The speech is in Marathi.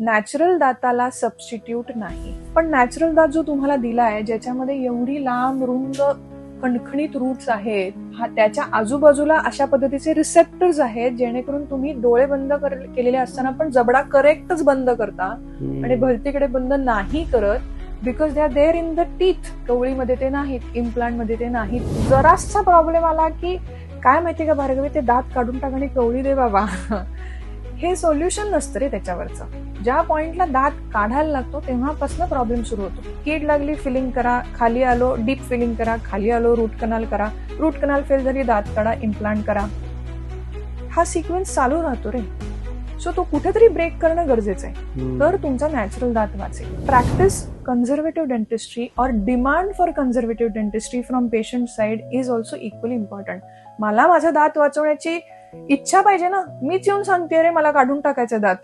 नॅचरल दाताला सबस्टिट्यूट नाही. पण नॅचरल दात जो तुम्हाला दिलाय, ज्याच्यामध्ये एवढी लांब रुंद खणखणीत रूट्स आहेत, त्याच्या आजूबाजूला अशा पद्धतीचे रिसेप्टर्स आहेत, जेणेकरून तुम्ही डोळे बंद केलेले असताना पण जबडा करेक्टच बंद करता आणि भलतीकडे बंद नाही करत, because they are there in the teeth. कवळीमध्ये ते नाहीत, इम्प्लांटमध्ये ते नाहीत. जरासा प्रॉब्लेम आला की काय माहिती का भार्गवी, ते दात काढून टाक आणि कवळी दे बाबा. हे सोल्युशन नसतं रे त्याच्यावरचं. ज्या पॉइंटला दात काढायला लागतो तेव्हापासून प्रॉब्लेम सुरू होतो. कीड लागली, फिलिंग करा, खाली आलो डीप फिलिंग करा, खाली आलो रूट कनाल करा, रूट कनाल फेल झाली दात काढा, इम्प्लांट करा. हा सिक्वेन्स चालू राहतो रे. सो तो कुठेतरी ब्रेक करणं गरजेचं आहे, तर तुमचा नॅचरल दात वाचेल. प्रॅक्टिस कन्झर्वेटिव्ह डेंटिस्ट्री और demand for conservative dentistry from patient side is also equally important. मला माझा दात वाचवण्याची इच्छा पाहिजे ना, मीच येऊन सांगते रे मला काढून टाकायचे दात.